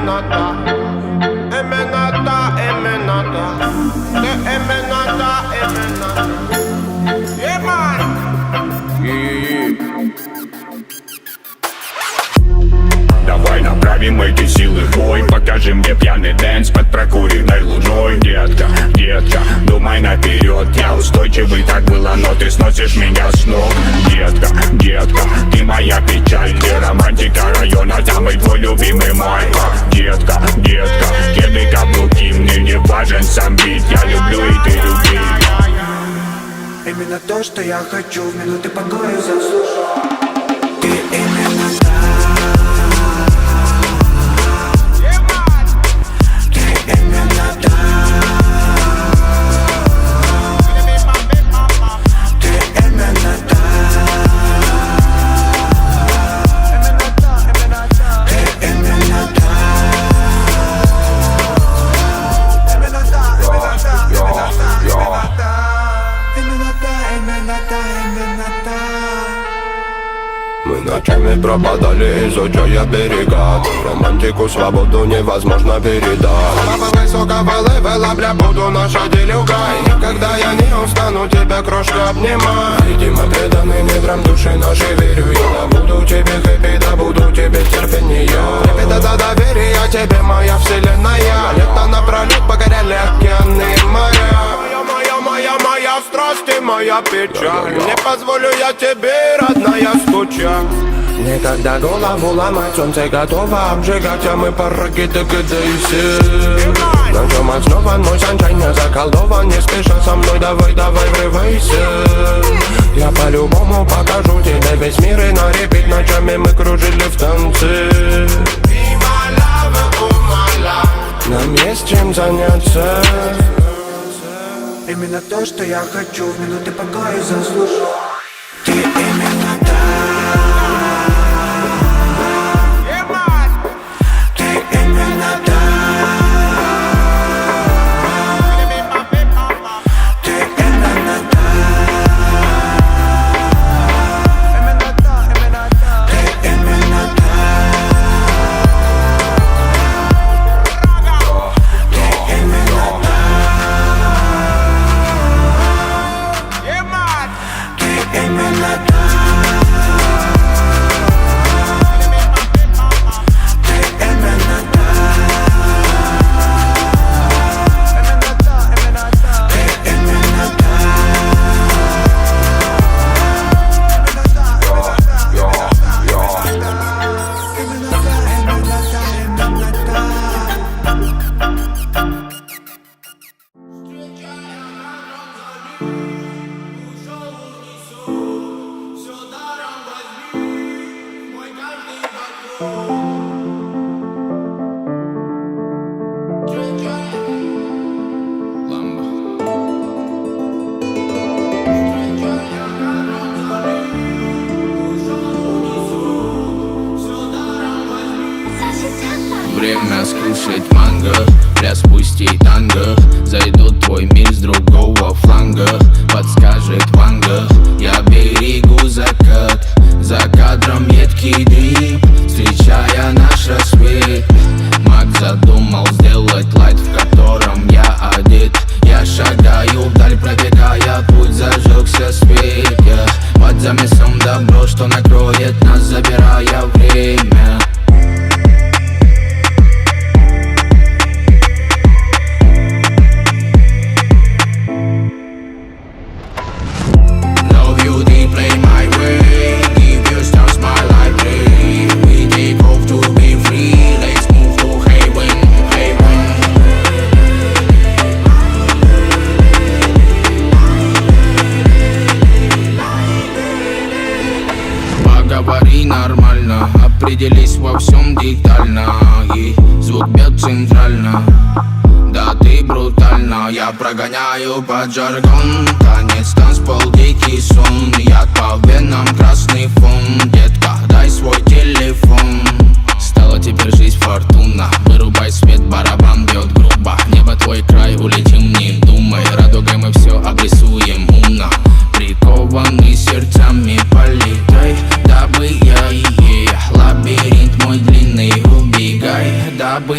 именно та, именно та, именно та. Ты именно та, именно та. Yeah, man. Давай направим эти силы в бой. Покажи мне пьяный дэнс под прокуренной луной. Детка, детка, думай наперед. Я устойчивый, так было, но ты сносишь меня с ног. Детка, детка, ты моя печаль. Ты романтика района, самый твой любимый майка. Детка, детка, кеды, каблуки. Мне не важен сам бит, я люблю и ты люби. Именно то, что я хочу, в минуты покоя заслужу. Ты именно та. Мы ночами пропадали, изучая берега. Романтику, свободу невозможно передать. Папа высокого левела, бля, буду наша делюга. И никогда я не устану тебя, крошка, обнимать. Видимо, преданы недрам души нашей, верю я. Буду тебе хэппи, да буду тебе терпение. Трепета до доверия тебе, моя вселенная. Лето напролет покоряли океаны и моря. Моя страсть и моя печаль. Не позволю я тебе, родная, скучать. Никогда голову ломать, солнце готово обжигать, а мы пороги догадайся. На чем основан мой саншайн, я заколдован, не спеша со мной, давай, давай, врывайся. Я по-любому покажу тебе весь мир, и на репит ночами мы кружили в танце. Нам есть чем заняться. Именно то, что я хочу, в минуты покоя заслужу. Ты именно та. Ты именно та. Ты именно та. Ты именно та. Время скушать манго, пляс спустить танго. Зайдут в твой мир с другого фланга. Подскажет Ванга, я берегу закат. За кадром едкий дым, встречая наш рассвет. Маг задумал сделать лайт, в котором я одет. Я шагаю вдаль, пробегая путь, зажегся свет. Под замесом добро, что накроет нас, забирая время. Говори нормально, определись во всем детально. И звук бьет центрально, да ты брутально. Я прогоняю под жаргон, танец, танцпол, дикий сон. Я по венам красный фон, детка, дай свой телефон. Стала теперь жизнь фортуна, вырубай свет, барабан бьет грубо. Небо твой край, улетим, не думай. Радугой мы все обрисуем умно. Прикованы сердцами, полетай, дабы я лабиринт мой длинный, убегай, дабы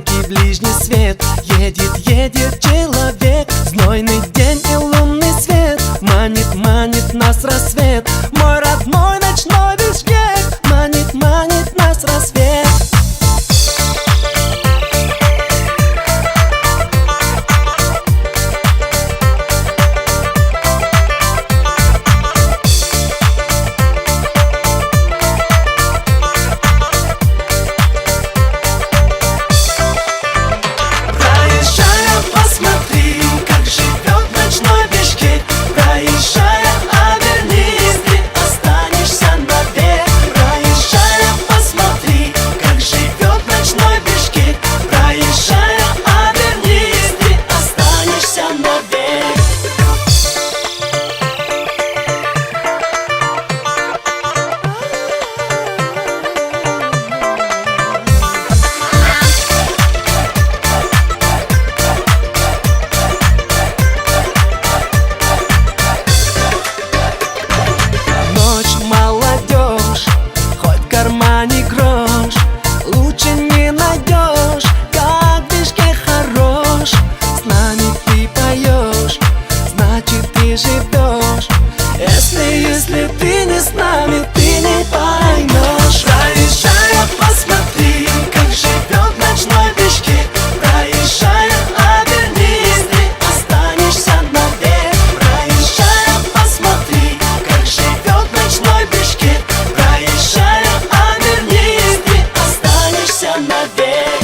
яркий ближний свет. Едет, едет человек, знойный день и лунный свет. Манит, манит нас рассвет, мой родной ночной Бишкек. Манит, манит нас рассвет. Если ты не с нами, ты не поймешь. Проезжая, посмотри, как живет ночной Бишкек. Проезжая, обернись, ты останешься навек. Проезжая, посмотри, как живет ночной Бишкек. Проезжая, обернись, ты останешься навек.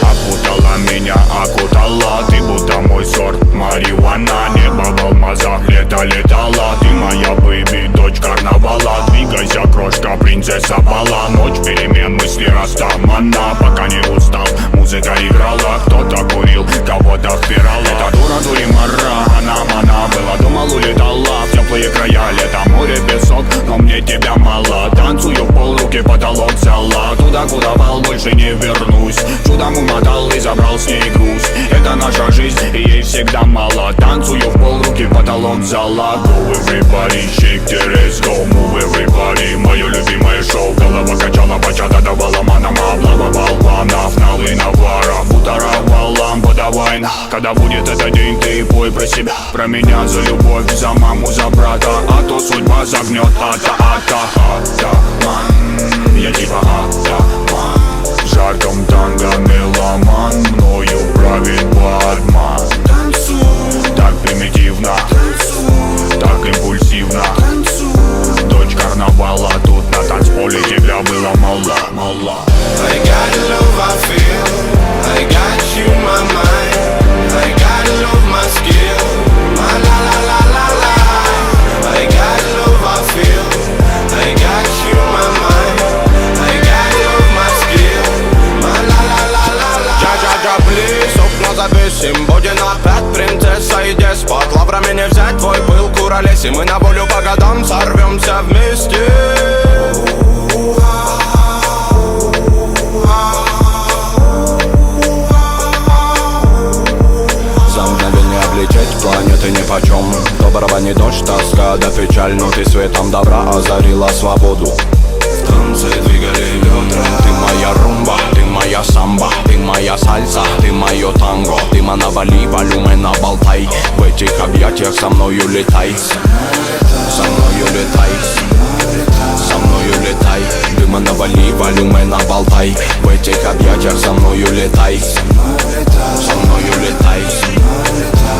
Окутала меня, окутала, ты будто мой сорт марихуана. Небо в алмазах, лето летала, ты моя бэйби, дочь карнавала. Двигайся, крошка, принцесса бала. Ночь перемен, мысли растамана. Пока не устал, музыка играла. Кто-то курил, кого-то впирала. Эта дура дуримара, она была дома, улетала в теплые края. Лето, море, песок, но мне тебя мало. Танцую в пол, руки потолок взяла. Туда, куда вал, больше не вернусь. Чудом умотал и забрал с ней груз. Это наша жизнь, и ей всегда мало. Танцую в пол, руки потолок взяла. Go everybody, shake the ass, go move everybody. Мое любимое шоу, голова качала, бачата давала манам. Облава болванов, налы наваров, уторовал лампу, давай на. Когда будет этот день, ты пой про себя, про меня, за любовь, за маму, за брата. А то судьба загнет, атаман. Я типа атаман. В жарком танго меломан, мною правит Батман. Так примитивно, так импульсивно. Дочь карнавала, тут на танцполе тебя было мало. I got love, I feel, I got you, my mind. I got love, my skill, my la la la la la. I got love, I feel, I got you, my mind. I got love, my skill, my la la la la la. Джа-джа-джа, плиз, окна завесим. Будет опять принцесса и деспот. Лаврами не взять твой пыл, куролес. И мы на волю по годам сорвемся вместе. Планеты нипочем, доброго не дождь, тоска да печаль. Но ты светом добра озарила свободу. В танце двигали бедра. Ты моя румба, ты моя моя самба, ты моя сальса, ты мое танго. Дыма навали, волюмена болтай, в этих объятиях со мною летай. Со мною летай, со мною летай. Дыма навали, волюмена болтай, в этих объятиях со мною летай. Со мною летай,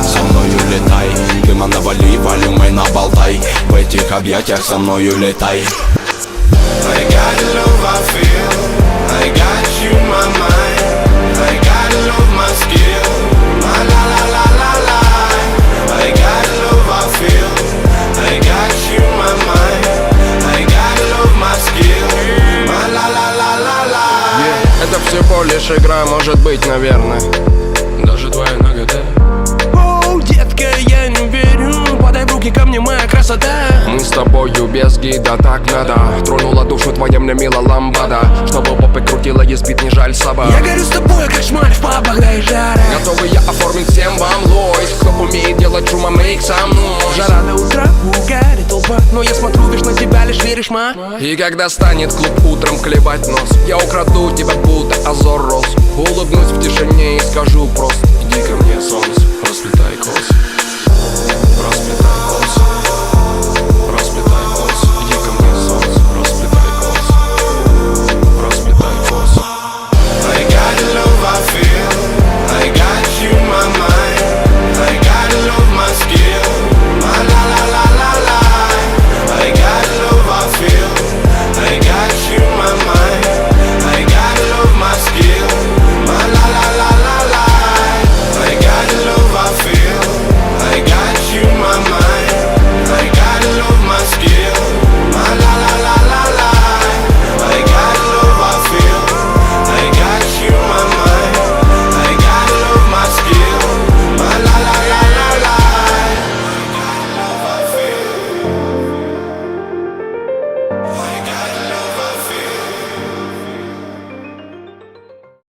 со мною летай. Дыма навали, волюмена болтай, в этих объятиях со мною летай. I got love I feel, I got you in my mind, I got love my skill, my la la la la la. I got love I feel, I got you in my mind, I got love my skill, my la la la la la. Это всего лишь игра, может быть, наверное. Даже твоя нагота. Оу, детка, я не верю. Подай в руки ко мне, моя красота. Мы с тобою без гида, так надо. Тронула душу твоя мне мила ламбада. Чтобы попы крутила, есть бит, не жаль собак. Я горю с тобой, как шмаль в пабах, да и жара. Готовы я оформить всем вам лойс. Кто умеет делать шума, мейк со мной. Жара до утра, угарит толпа. Но я смотрю лишь на тебя, лишь веришь, ма. И когда станет клуб утром клевать нос, я украду тебя, будто Азор Рос. Улыбнусь в тишине и скажу просто: иди ко мне, солнце.